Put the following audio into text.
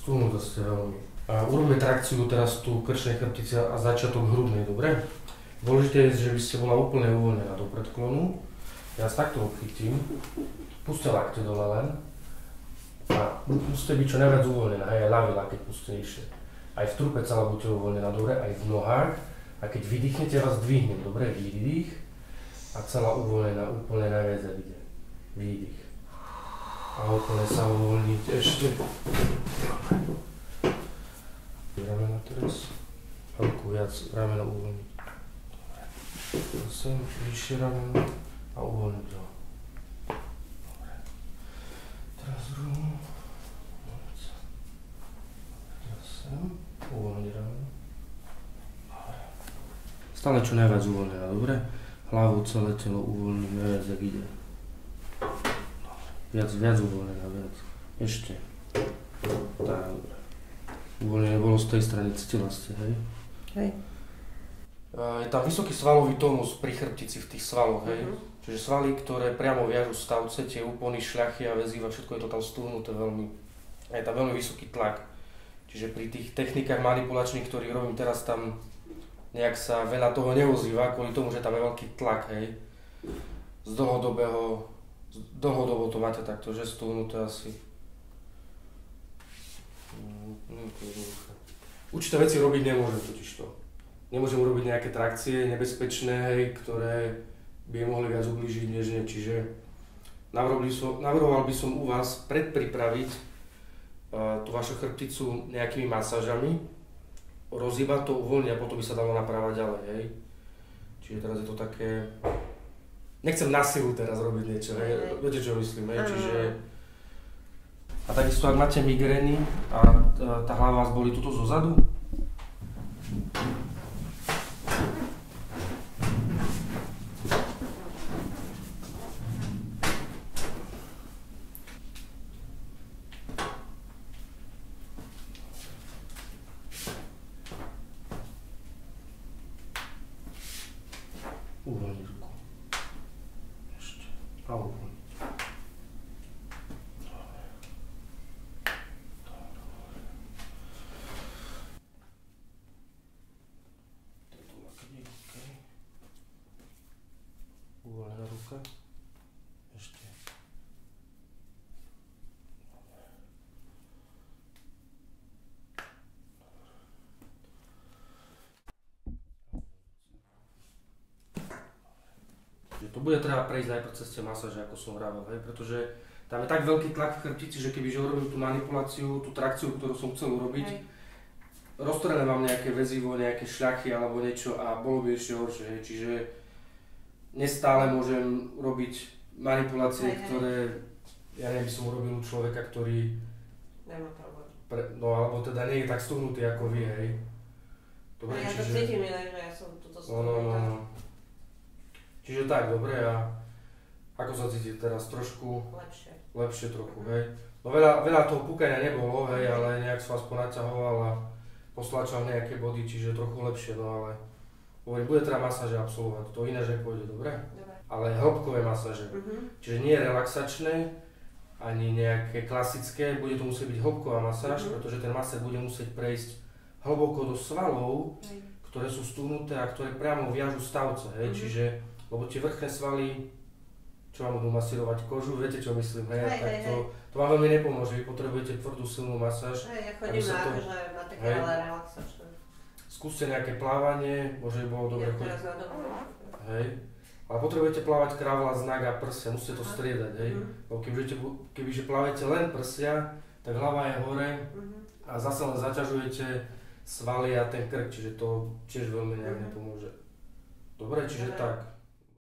Stúhnuté ste veľmi. A urobíme trakciu teraz tu krčnej chrbtice a začiatok hrudnej, dobre? Dôležité je, že by ste bola úplne uvoľnená do predklonu. Ja vás takto odchytím. Puste lakte dole len. A musíte byť čo najviac uvoľnená, aj ľavý lakeť puste nižšie. Aj v trupe celá buďte uvoľnená, dobre? Aj v nohách. A keď vydýchnete, vás dvihnem, dobre? Výdych. A celá uvoľnená, úplne najviac ide. Výdych. A úplne sa uvoľniť ešte. Ramena teraz. Veľkú viac ramena uvoľniť. Sem, vyššie rameno a uvoľniť ho. Dobre. Teraz druhú. Teraz sem, uvoľniť rameno. Dobre. Stále čo najviac uvoľnená, dobre? Hlavu, celé telo uvoľníme viac, jak ide. Dobre. Viac uvoľnená, viac. Ešte. Tak, dobre. Uvoľnenie bolo z tej strany, cítila ste, hej? Hej. Je tam vysoký svalový tónus pri chrbtici v tých svaloch, hej. Čiže svaly, ktoré priamo viažú stavce, tie úpony, šľachy a väzíva, všetko je to tam stúhnuté veľmi. A je tam veľmi vysoký tlak. Čiže pri tých technikách manipulačných, ktorých robím teraz, tam nejak sa veľa toho neozýva, kvôli tomu, že tam je veľký tlak, hej. Z dlhodobo to máte takto, že stúhnuté asi. Určité veci robiť nemôžem totižto. Nemôžem urobiť nejaké trakcie nebezpečné, hej, ktoré by mohli viac ublížiť než nie. Čiže navrhoval by som u vás predpripraviť tú vašu chrbticu nejakými masážami, rozhýbať to, uvoľniť a potom by sa dalo naprávať ďalej, hej. Čiže teraz je to také... Nechcem na silu teraz robiť niečo, hej, viete čo myslím, hej, čiže... A takisto ak máte migrény a tá hlava vás bolí tuto zozadu, uvoľniť ruku. Ešte. A uvoľniť. Uvoľnená ruka. Ešte. To bude treba prejsť najprv cez tie masáže, ako som vravel, hej, pretože tam je tak veľký tlak v chrbtici, že kebyže urobím tú manipuláciu, tú trakciu, ktorú som chcel urobiť, roztrhne vám nejaké väzivo, nejaké šľachy alebo niečo a bolo by ešte horšie, hej, čiže nestále môžem robiť manipulácie, ktoré, ja neviem, som urobil u človeka, ktorý Nemá problém. no alebo teda nie je tak stuhnutý ako vy, hej. Dobre, ja to cítim inak, že ja som tuto stuhnutá. No. Čiže tak, dobre, a ako sa cítite teraz? Trošku? Lepšie trochu, hej. No veľa toho púkania nebolo, hej, ale nejak som aspoň naťahoval a postlačal nejaké body, čiže trochu lepšie, no ale hovorím, bude teda masáže absolvovať, to ináč nepôjde, dobre? Ale hĺbkové masáže, čiže nie relaxačné, ani nejaké klasické, bude to musieť byť hĺbková masáž, pretože ten masér bude musieť prejsť hlboko do svalov, ktoré sú stúhnuté a ktoré priamo viažú stavce, hej, čiže lebo tie vrchné svaly, čo vám budú masírovať kožu, viete čo myslím, hej, tak to vám veľmi nepomôže, vy potrebujete tvrdú silnú masáž. Ja chodím na také relaxačné. Skúste nejaké plávanie, možno by bolo dobre chodiť. Hej, ale potrebujete plávať kravla, znak a prsia, musíte to striedať, hej. Lebo kebyže plávate len prsia, tak hlava je hore a zase len zaťažujete svaly a ten krk, čiže to tiež veľmi nejak nepomôže. Dobre, čiže tak.